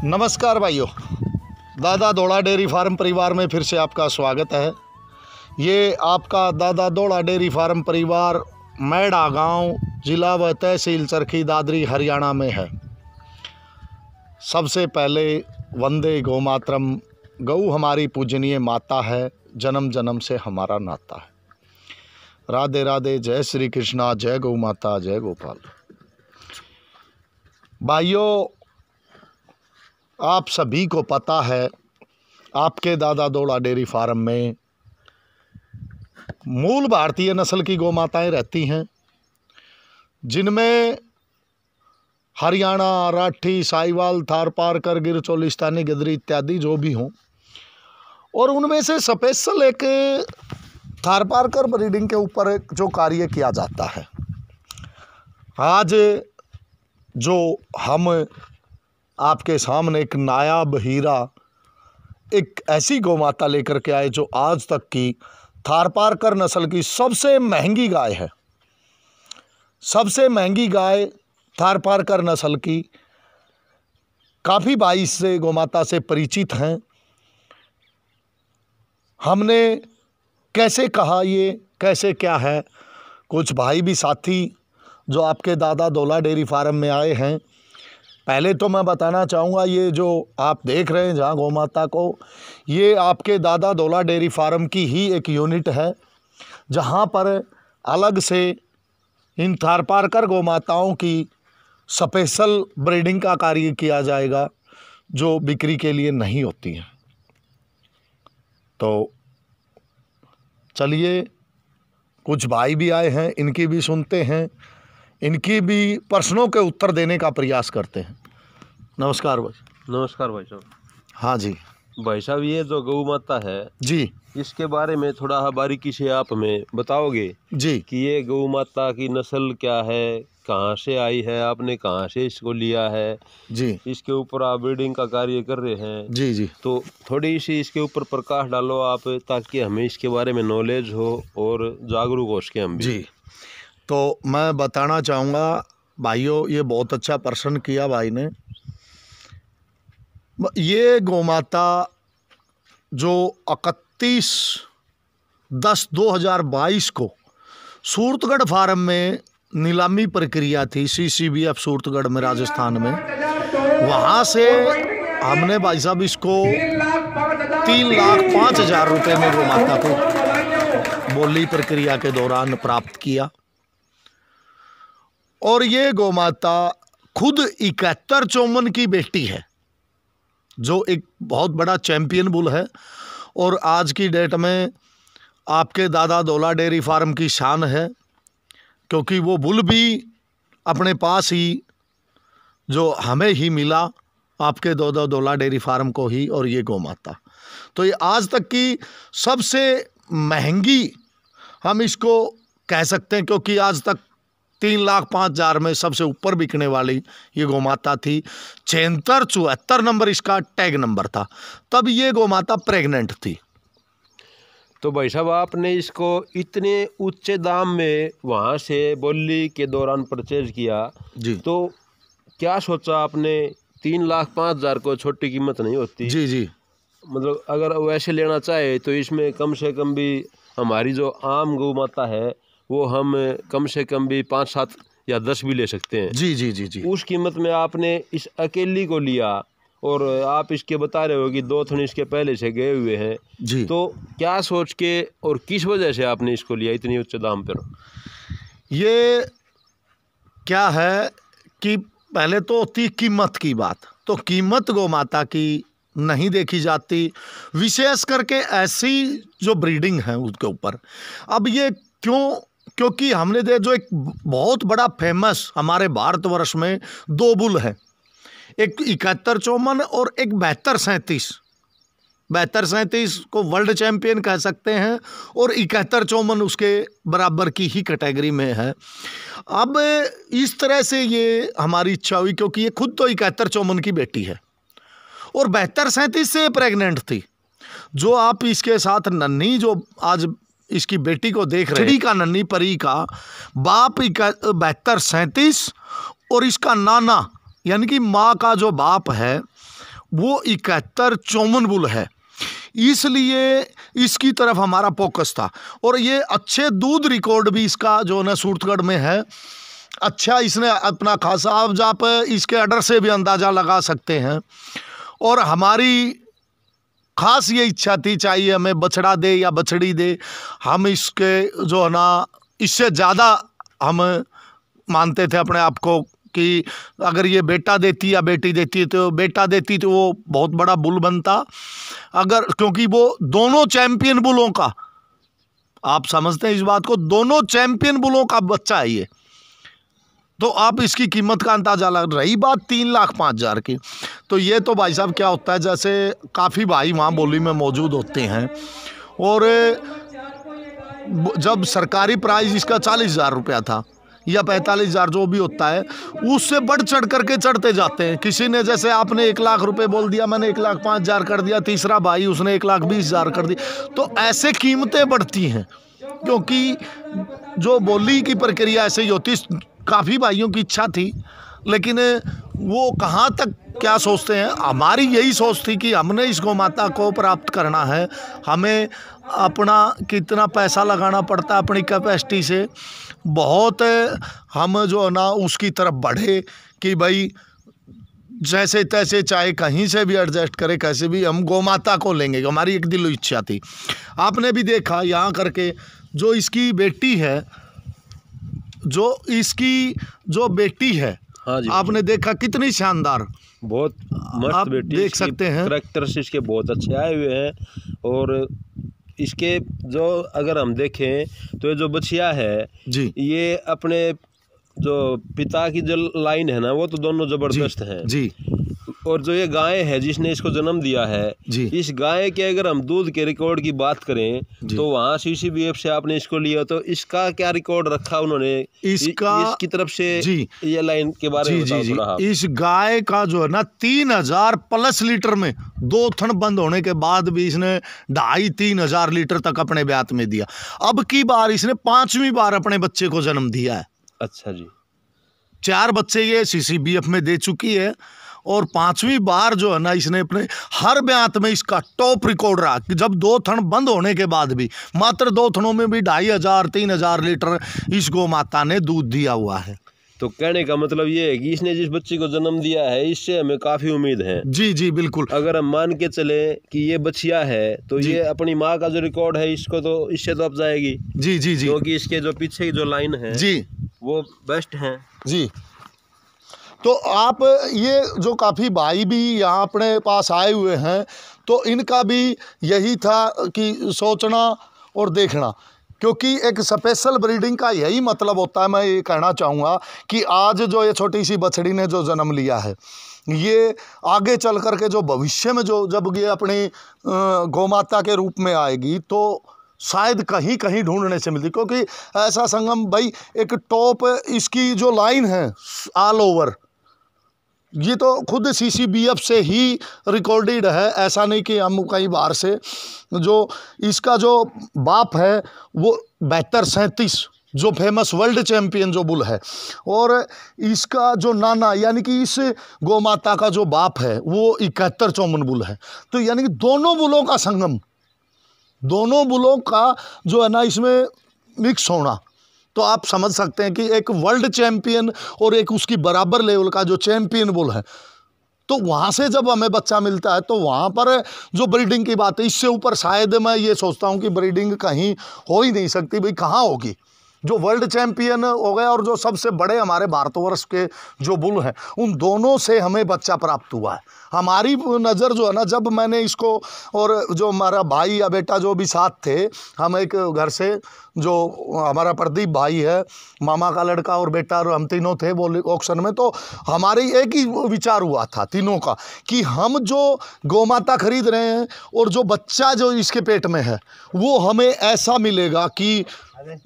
नमस्कार भाइयों, दादा दौड़ा डेयरी फार्म परिवार में फिर से आपका स्वागत है। ये आपका दादा दौड़ा डेयरी फार्म परिवार मैड़ा गांव, जिला व तहसील चरखी दादरी हरियाणा में है। सबसे पहले वंदे गौ मातरम। गऊ हमारी पूजनीय माता है, जन्म जन्म से हमारा नाता है। राधे राधे, जय श्री कृष्णा, जय गौ माता, जय गोपाल। भाइयों, आप सभी को पता है आपके दादा दौड़ा डेयरी फार्म में मूल भारतीय नस्ल की गौ माताएँ रहती हैं, जिनमें हरियाणा, राठी, साहिवाल, थारपारकर, गिर चोलिस्तानी, गदरी इत्यादि जो भी हों, और उनमें से स्पेशल एक थारपारकर ब्रीडिंग के ऊपर जो कार्य किया जाता है। आज जो हम आपके सामने एक नायाब हीरा, एक ऐसी गौ माता लेकर के आए जो आज तक की थारपारकर नस्ल की सबसे महंगी गाय है। सबसे महंगी गाय थारपारकर नस्ल की। काफ़ी भाई इससे गौ माता से परिचित हैं। हमने कैसे कहा, ये कैसे क्या है, कुछ भाई भी साथी जो आपके दादा दौड़ा डेयरी फार्म में आए हैं। पहले तो मैं बताना चाहूँगा, ये जो आप देख रहे हैं जहाँ गौ माता को, ये आपके दादा दौड़ा डेयरी फार्म की ही एक यूनिट है, जहाँ पर अलग से इन थारपारकर गौ माताओं की स्पेशल ब्रीडिंग का कार्य किया जाएगा, जो बिक्री के लिए नहीं होती हैं। तो चलिए, कुछ भाई भी आए हैं, इनकी भी सुनते हैं, इनकी भी प्रश्नों के उत्तर देने का प्रयास करते हैं। नमस्कार भाई। नमस्कार भाई साहब। हाँ जी भाई साहब, ये जो गौ माता है जी, इसके बारे में थोड़ा बारीकी से आप हमें बताओगे जी कि ये गौ माता की नस्ल क्या है, कहाँ से आई है, आपने कहाँ से इसको लिया है जी, इसके ऊपर आप ब्रीडिंग का कार्य कर रहे हैं। जी जी, तो थोड़ी सी इसके ऊपर प्रकाश डालो आप, ताकि हमें इसके बारे में नॉलेज हो और जागरूक हो सके हम भी। जी। तो मैं बताना चाहूँगा भाइयों, ये बहुत अच्छा प्रश्न किया भाई ने। ये गौ माता जो 31/10/2022 को सूरतगढ़ फार्म में नीलामी प्रक्रिया थी, CCBF सूरतगढ़ में, राजस्थान में, वहाँ से हमने भाई साहब इसको 3,05,000 रुपये में गौ माता को बोली प्रक्रिया के दौरान प्राप्त किया। और ये गौ माता खुद 71-54 की बेटी है, जो एक बहुत बड़ा चैंपियन बुल है, और आज की डेट में आपके दादा दौड़ा डेयरी फार्म की शान है, क्योंकि वो बुल भी अपने पास ही जो हमें ही मिला, आपके दादा दौड़ा डेयरी फार्म को ही, और ये गौ माता। तो ये आज तक की सबसे महंगी हम इसको कह सकते हैं, क्योंकि आज तक 3,05,000 में सबसे ऊपर बिकने वाली ये गौ माता थी। 76-74 नंबर इसका टैग नंबर था। तब ये गौ माता प्रेग्नेंट थी। तो भाई साहब, आपने इसको इतने ऊंचे दाम में वहाँ से बोली के दौरान परचेज किया जी, तो क्या सोचा आपने? 3,05,000 को छोटी कीमत नहीं होती। जी जी, मतलब अगर वैसे लेना चाहे तो इसमें कम से कम भी हमारी जो आम गौ माता है वो हम कम से कम भी 5, 7 या 10 भी ले सकते हैं। जी जी जी जी। उस कीमत में आपने इस अकेली को लिया, और आप इसके बता रहे हो कि 2 थन इसके पहले से गए हुए हैं। जी, तो क्या सोच के और किस वजह से आपने इसको लिया इतनी उच्च दाम पर? ये क्या है कि पहले तो होती कीमत की बात, तो कीमत गौ माता की नहीं देखी जाती, विशेष करके ऐसी जो ब्रीडिंग है उसके ऊपर। अब ये क्यों? क्योंकि हमने जो एक बहुत बड़ा फेमस हमारे भारतवर्ष में 2 बुल हैं, एक 71-54 और एक 72-37। 72-37 को वर्ल्ड चैंपियन कह सकते हैं, और 71-54 उसके बराबर की ही कैटेगरी में है। अब इस तरह से ये हमारी इच्छा हुई, क्योंकि ये खुद तो 71-54 की बेटी है और 72-37 से प्रेग्नेंट थी। जो आप इसके साथ नन्ही जो आज इसकी बेटी को देख रहे हैं, चिड़ी का नन्ही परी का बाप 72-37 और इसका नाना यानी कि माँ का जो बाप है वो 71-54 बुल है, इसलिए इसकी तरफ हमारा फोकस था। और ये अच्छे दूध रिकॉर्ड भी इसका जो है ना सूरतगढ़ में है, अच्छा इसने अपना खासा, आप इसके अडर से भी अंदाज़ा लगा सकते हैं। और हमारी खास ये इच्छा थी, चाहिए हमें बछड़ा दे या बछड़ी दे, हम इसके जो है ना इससे ज़्यादा हम मानते थे अपने आप को कि अगर ये बेटा देती या बेटी देती, तो बेटा देती तो वो बहुत बड़ा बुल बनता। अगर, क्योंकि वो दोनों चैंपियन बुलों का, आप समझते हैं इस बात को, दोनों चैंपियन बुलों का बच्चा है ये, तो आप इसकी कीमत का अंदाज़ा लग। रही बात 3,05,000 की, तो ये तो भाई साहब क्या होता है, जैसे काफ़ी भाई वहाँ बोली में मौजूद होते हैं, और जब सरकारी प्राइस इसका 40,000 रुपया था या 45,000 जो भी होता है, उससे बढ़ चढ़ करके चढ़ते जाते हैं। किसी ने, जैसे आपने 1,00,000 रुपये बोल दिया, मैंने 1,05,000 कर दिया, तीसरा भाई उसने 1,20,000 कर दिया, तो ऐसे कीमतें बढ़ती हैं, क्योंकि जो बोली की प्रक्रिया ऐसे ही होती। काफ़ी भाइयों की इच्छा थी, लेकिन वो कहाँ तक क्या सोचते हैं, हमारी यही सोच थी कि हमने इस गौ माता को प्राप्त करना है, हमें अपना कितना पैसा लगाना पड़ता है अपनी कैपेसिटी से, बहुत हम जो है ना उसकी तरफ बढ़े कि भाई जैसे तैसे चाहे कहीं से भी एडजस्ट करें, कैसे भी हम गौ माता को लेंगे, हमारी एक दिलो इच्छा थी। आपने भी देखा यहाँ करके जो इसकी बेटी है, जो इसकी जो बेटी है, हाँ जी, आपने देखा कितनी शानदार, बहुत मस्त आप बेटी, देख सकते हैं करैक्टर्स इसके बहुत अच्छे आए हुए हैं। और इसके जो अगर हम देखें तो ये जो बछिया है जी, ये अपने जो पिता की जो लाइन है ना, वो तो दोनों जबरदस्त हैं जी, और जो ये गाय है जिसने इसको जन्म दिया है जी, इस गाय के अगर हम दूध के रिकॉर्ड की बात करें जी। तो वहाँ CCBF से आपने इसको लिया, तो इसका क्या रिकॉर्ड रखा उन्होंने इसकी तरफ से? जी, ये लाइन के बारे में बताओ थोड़ा आप। इस गाय का जो है ना 3,000 प्लस लीटर में 2 थन बंद होने के बाद भी इसने 2,500-3,000 लीटर तक अपने ब्यात में दिया। अब की बार इसने 5वीं बार अपने बच्चे को जन्म दिया है। अच्छा जी, 4 बच्चे ये CCBF में दे चुकी है, और 5वीं बार जो है ना इसने अपने हर ब्यात में इसका टॉप रिकॉर्ड रहा कि जब 2 थन बंद होने के बाद भी, मात्र 2 थनों में भी 2,500-3,000 लीटर इस गौ माता ने दूध दिया हुआ है। तो कहने का मतलब ये है कि इसने जिस बच्चे को जन्म दिया है इससे हमें काफ़ी उम्मीद है। जी जी बिल्कुल। अगर हम मान के चले कि ये बछिया है तो ये अपनी माँ का जो रिकॉर्ड है इसको तो इससे तो अब जाएगी। जी जी जी, क्योंकि इसके जो पीछे की जो लाइन है जी वो बेस्ट है जी। तो आप ये जो काफ़ी भाई भी यहाँ अपने पास आए हुए हैं, तो इनका भी यही था कि सोचना और देखना, क्योंकि एक स्पेशल ब्रीडिंग का यही मतलब होता है। मैं ये कहना चाहूँगा कि आज जो ये छोटी सी बछड़ी ने जो जन्म लिया है, ये आगे चल कर के जो भविष्य में जो जब ये अपनी गौ माता के रूप में आएगी तो शायद कहीं कहीं ढूंढने से मिलती, क्योंकि ऐसा संगम भाई एक टॉप इसकी जो लाइन है ऑल ओवर, ये तो खुद CCBF से ही रिकॉर्डेड है, ऐसा नहीं कि हम कई बार से। जो इसका जो बाप है वो 72-37 जो फेमस वर्ल्ड चैम्पियन जो बुल है, और इसका जो नाना यानी कि इस गौ माता का जो बाप है वो 71-54 बुल है। तो यानी कि दोनों बुलों का संगम, दोनों बुलों का जो है ना इसमें मिक्स होना, तो आप समझ सकते हैं कि एक वर्ल्ड चैम्पियन और एक उसकी बराबर लेवल का जो चैम्पियन बुल है, तो वहाँ से जब हमें बच्चा मिलता है तो वहाँ पर जो ब्रीडिंग की बात है, इससे ऊपर शायद मैं ये सोचता हूँ कि ब्रीडिंग कहीं हो ही नहीं सकती। भाई कहाँ होगी, जो वर्ल्ड चैम्पियन हो गया और जो सबसे बड़े हमारे भारतवर्ष के जो बुल हैं, उन दोनों से हमें बच्चा प्राप्त हुआ है। हमारी नज़र जो है ना, जब मैंने इसको, और जो हमारा भाई या बेटा जो भी साथ थे, हम एक घर से, जो हमारा प्रदीप भाई है, मामा का लड़का और बेटा, और हम तीनों थे वो ऑक्शन में, तो हमारी एक ही विचार हुआ था तीनों का कि हम जो गौ माता खरीद रहे हैं और जो बच्चा जो इसके पेट में है वो हमें ऐसा मिलेगा कि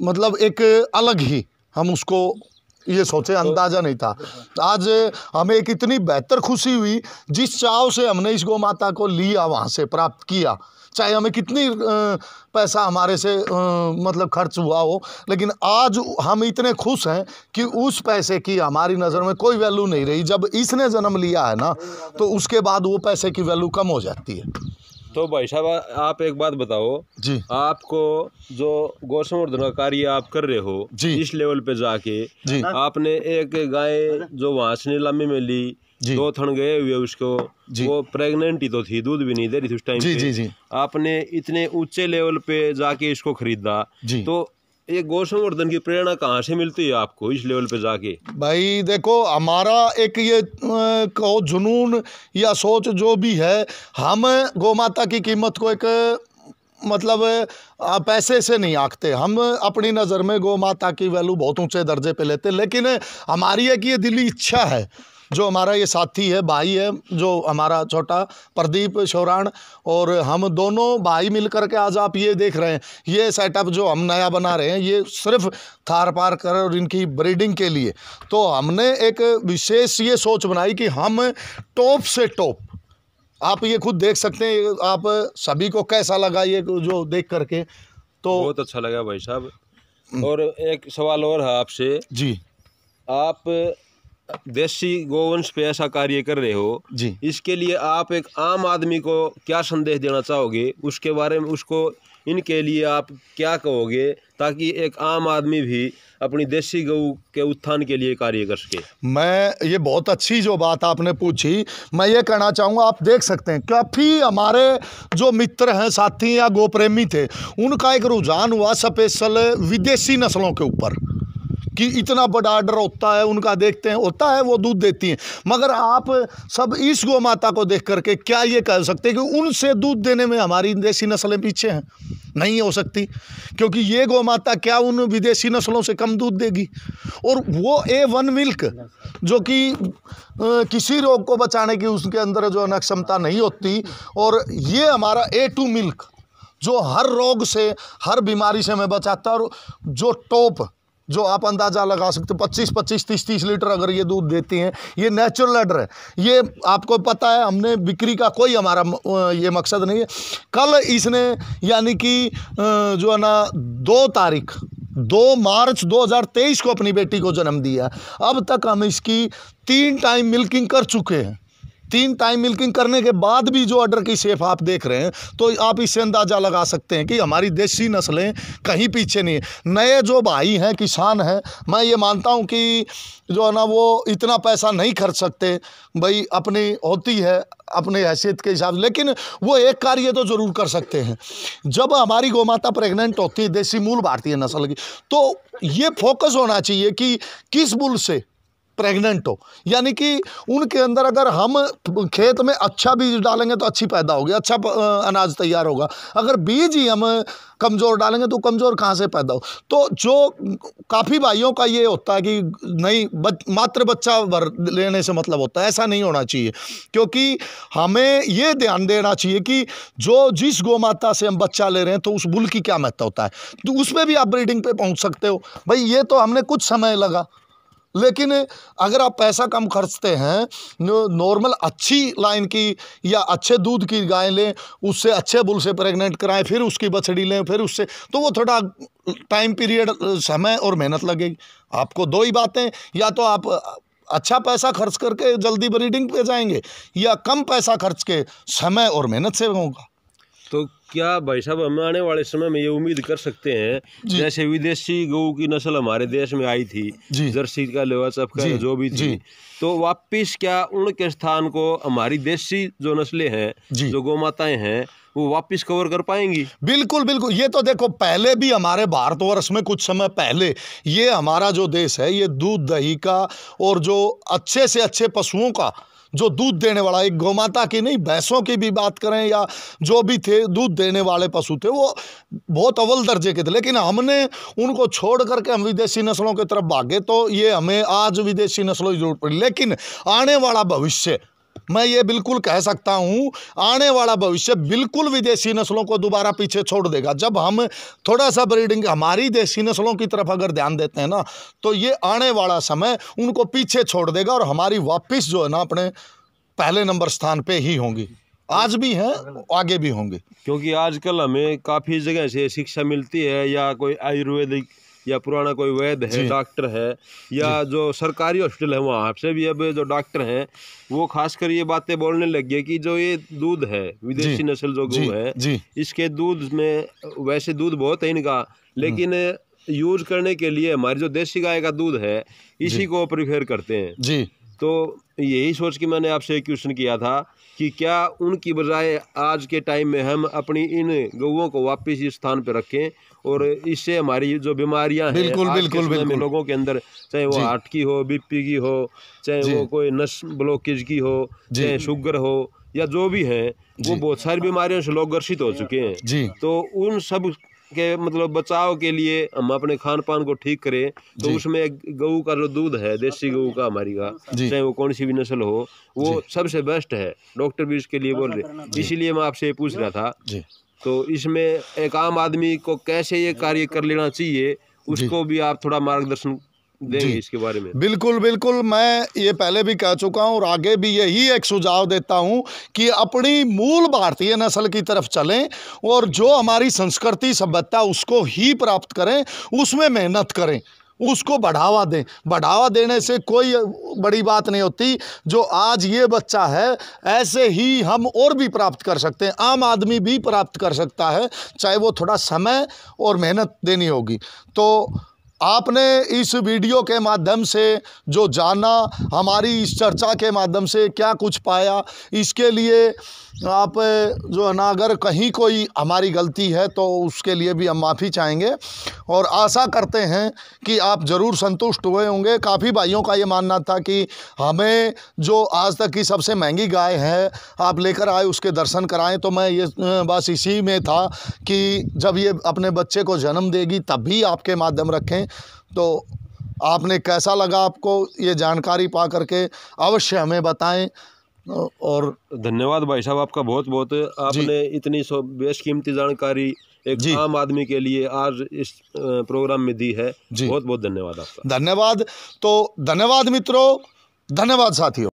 मतलब एक अलग ही हम उसको ये सोचे, अंदाजा नहीं था। आज हमें एक इतनी बेहतर खुशी हुई, जिस चाव से हमने इस गौ माता को लिया, वहाँ से प्राप्त किया, चाहे हमें कितनी पैसा हमारे से मतलब खर्च हुआ हो, लेकिन आज हम इतने खुश हैं कि उस पैसे की हमारी नज़र में कोई वैल्यू नहीं रही। जब इसने जन्म लिया है ना, तो उसके बाद वो पैसे की वैल्यू कम हो जाती है। तो भाई साहब, आप एक बात बताओ जी, आपको जो गौ संवर्धन का कार्य आप कर रहे हो जी, इस लेवल पे जाके, जी, आपने एक गाय जो वहाँ से नीलामी में ली, जी, 2 थन गए हुए उसको, जी, वो प्रेग्नेंट ही तो थी, दूध भी नहीं दे रही थी उस टाइम जी, पे। जी, जी, आपने इतने ऊंचे लेवल पे जाके इसको खरीदा, जी। तो ये गौ संवर्धन की प्रेरणा कहाँ से मिलती है आपको इस लेवल पे जाके? भाई देखो, हमारा एक ये कहो जुनून या सोच जो भी है, हम गौ माता की कीमत को एक मतलब पैसे से नहीं आंकते। हम अपनी नज़र में गौ माता की वैल्यू बहुत ऊंचे दर्जे पे लेते, लेकिन हमारी एक ये दिली इच्छा है, जो हमारा ये साथी है, भाई है, जो हमारा छोटा प्रदीप शौराण, और हम दोनों भाई मिलकर के आज आप ये देख रहे हैं, ये सेटअप जो हम नया बना रहे हैं, ये सिर्फ थार पार कर और इनकी ब्रीडिंग के लिए। तो हमने एक विशेष ये सोच बनाई कि हम टॉप से टॉप, आप ये खुद देख सकते हैं, आप सभी को कैसा लगा ये जो देख करके? तो बहुत अच्छा लगा भाई साहब। और एक सवाल और है आपसे जी, आप देसी गोवंश पे ऐसा कार्य कर रहे हो जी, इसके लिए आप एक आम आदमी को क्या संदेश देना चाहोगे, उसके बारे में उसको इनके लिए आप क्या कहोगे ताकि एक आम आदमी भी अपनी देसी गऊ के उत्थान के लिए कार्य कर सके? मैं ये बहुत अच्छी जो बात आपने पूछी, मैं ये कहना चाहूँगा, आप देख सकते हैं काफ़ी हमारे जो मित्र हैं, साथी या गो प्रेमी थे, उनका एक रुझान हुआ स्पेशल विदेशी नस्लों के ऊपर कि इतना बड़ा आर्डर होता है उनका, देखते हैं होता है, वो दूध देती हैं। मगर आप सब इस गौ माता को देख करके क्या ये कह सकते हैं कि उनसे दूध देने में हमारी देसी नस्लें पीछे हैं? नहीं हो सकती, क्योंकि ये गौ माता क्या उन विदेशी नस्लों से कम दूध देगी? और वो A1 मिल्क जो कि किसी रोग को बचाने की उसके अंदर जो है क्षमता नहीं होती, और ये हमारा A2 मिल्क जो हर रोग से, हर बीमारी से हमें बचाता है, और जो टॉप, जो आप अंदाज़ा लगा सकते हो 25-25, 30-30 लीटर अगर ये दूध देती हैं, ये नेचुरल आर्डर है। ये आपको पता है, हमने बिक्री का कोई हमारा ये मकसद नहीं है। कल इसने यानी कि जो है ना 2 मार्च 2023 को अपनी बेटी को जन्म दिया। अब तक हम इसकी 3 टाइम मिल्किंग कर चुके हैं। 3 टाइम मिल्किंग करने के बाद भी जो ऑर्डर की शेप आप देख रहे हैं, तो आप इससे अंदाज़ा लगा सकते हैं कि हमारी देसी नस्लें कहीं पीछे नहीं है। नए जो भाई हैं, किसान हैं, मैं ये मानता हूं कि जो है ना वो इतना पैसा नहीं खर्च सकते, भाई अपनी होती है अपने हैसियत के हिसाब से, लेकिन वो एक कार्य तो ज़रूर कर सकते हैं। जब हमारी गौ माता प्रेग्नेंट होती है देसी मूल भारतीय नस्ल की, तो ये फोकस होना चाहिए कि किस बुल से प्रेग्नेंट हो, यानी कि उनके अंदर अगर हम खेत में अच्छा बीज डालेंगे तो अच्छी पैदा होगी, अच्छा अनाज तैयार होगा। अगर बीज ही हम कमज़ोर डालेंगे तो कमज़ोर कहाँ से पैदा हो? तो जो काफ़ी भाइयों का ये होता है कि नहीं मात्र बच्चा भर लेने से मतलब होता है, ऐसा नहीं होना चाहिए, क्योंकि हमें ये ध्यान देना चाहिए कि जो जिस गौ माता से हम बच्चा ले रहे हैं तो उस बुल की क्या महत्व होता है, तो उसमें भी आप ब्रीडिंग पे पहुँच सकते हो। भाई ये तो हमने कुछ समय लगा, लेकिन अगर आप पैसा कम खर्चते हैं, नॉर्मल अच्छी लाइन की या अच्छे दूध की गाय लें, उससे अच्छे बुल से प्रेग्नेंट कराएं, फिर उसकी बछड़ी लें, फिर उससे, तो वो थोड़ा टाइम पीरियड, समय और मेहनत लगेगी आपको। 2 ही बातें, या तो आप अच्छा पैसा खर्च करके जल्दी ब्रीडिंग पे जाएंगे, या कम पैसा खर्च के समय और मेहनत से होगा। तो क्या भाई साहब हम आने वाले समय में ये उम्मीद कर सकते हैं, जैसे विदेशी गऊ की नस्ल हमारे देश में आई थी, जर्सी का, लेवा चप का, जो भी थी, तो वापिस क्या उनके स्थान को हमारी देसी जो नस्लें हैं, जो गौ माताएं हैं, वो वापस कवर कर पाएंगी? बिल्कुल बिल्कुल। ये तो देखो, पहले भी हमारे भारतवर्ष में कुछ समय पहले ये हमारा जो देश है, ये दूध दही का और जो अच्छे से अच्छे पशुओं का जो दूध देने वाला, एक गौ माता की नहीं, भैंसों की भी बात करें या जो भी थे दूध देने वाले पशु थे, वो बहुत अव्वल दर्जे के थे। लेकिन हमने उनको छोड़ करके हम विदेशी नस्लों की तरफ भागे, तो ये हमें आज विदेशी नस्लों की जरूरत पड़ी। लेकिन आने वाला भविष्य मैं ये बिल्कुल कह सकता हूँ आने वाला भविष्य बिल्कुल विदेशी नस्लों को दोबारा पीछे छोड़ देगा। जब हम थोड़ा सा ब्रीडिंग हमारी देसी नस्लों की तरफ अगर ध्यान देते हैं ना, तो ये आने वाला समय उनको पीछे छोड़ देगा और हमारी वापस जो है ना अपने पहले नंबर स्थान पे ही होंगी। आज भी हैं, आगे भी होंगे। क्योंकि आजकल हमें काफ़ी जगह से शिक्षा मिलती है, या कोई आयुर्वेदिक या पुराना कोई वैद्य है, डॉक्टर है, या जो सरकारी हॉस्पिटल है वहाँ से भी अब जो डॉक्टर हैं वो खासकर ये बातें बोलने लग गए कि जो ये दूध है विदेशी नस्ल जो गऊ है, इसके दूध में वैसे दूध बहुत है इनका, लेकिन यूज करने के लिए हमारी जो देसी गाय का दूध है इसी को प्रिफेर करते हैं जी। तो यही सोच के मैंने आपसे एक क्वेश्चन किया था कि क्या उनकी बजाय आज के टाइम में हम अपनी इन गऊओं को वापस इस स्थान पर रखें और इससे हमारी जो बीमारियां हैं बिल्कुल लोगों के अंदर, चाहे वो हार्ट की हो, बीपी की हो, चाहे वो कोई नस ब्लॉकेज की हो, चाहे शुगर हो, या जो भी है वो बहुत सारी बीमारियों से लोग ग्रसित हो चुके हैं। तो उन सब के मतलब बचाव के लिए हम अपने खान पान को ठीक करें, तो उसमें गऊ का जो दूध है देसी गऊ का हमारी का, चाहे वो कौन सी भी नस्ल हो, वो सबसे बेस्ट है। डॉक्टर भी इसके लिए बोल रहे, इसीलिए मैं आपसे पूछ रहा था। तो इसमें एक आम आदमी को कैसे ये कार्य कर लेना चाहिए, उसको भी आप थोड़ा मार्गदर्शन देंगे इसके बारे में? बिल्कुल बिल्कुल, मैं ये पहले भी कह चुका हूँ और आगे भी यही एक सुझाव देता हूँ कि अपनी मूल भारतीय नस्ल की तरफ चलें और जो हमारी संस्कृति सभ्यता उसको ही प्राप्त करें, उसमें मेहनत करें, उसको बढ़ावा दें। बढ़ावा देने से कोई बड़ी बात नहीं होती। जो आज ये बच्चा है ऐसे ही हम और भी प्राप्त कर सकते हैं, आम आदमी भी प्राप्त कर सकता है, चाहे वो थोड़ा समय और मेहनत देनी होगी। तो आपने इस वीडियो के माध्यम से जो जाना, हमारी इस चर्चा के माध्यम से क्या कुछ पाया, इसके लिए आप जो है ना अगर कहीं कोई हमारी गलती है तो उसके लिए भी हम माफ़ी चाहेंगे और आशा करते हैं कि आप ज़रूर संतुष्ट हुए होंगे। काफ़ी भाइयों का ये मानना था कि हमें जो आज तक की सबसे महंगी गाय है आप लेकर आए, उसके दर्शन कराएं। तो मैं ये बस इसी में था कि जब ये अपने बच्चे को जन्म देगी तब भी आपके माध्यम रखें। तो आपने कैसा लगा आपको ये जानकारी पा करके अवश्य हमें बताएं। और धन्यवाद भाई साहब, आपका बहुत बहुत। आपने इतनी बेशकीमती जानकारी एक आम आदमी के लिए आज इस प्रोग्राम में दी है। बहुत बहुत धन्यवाद आपका। धन्यवाद। तो धन्यवाद मित्रों, धन्यवाद साथियों।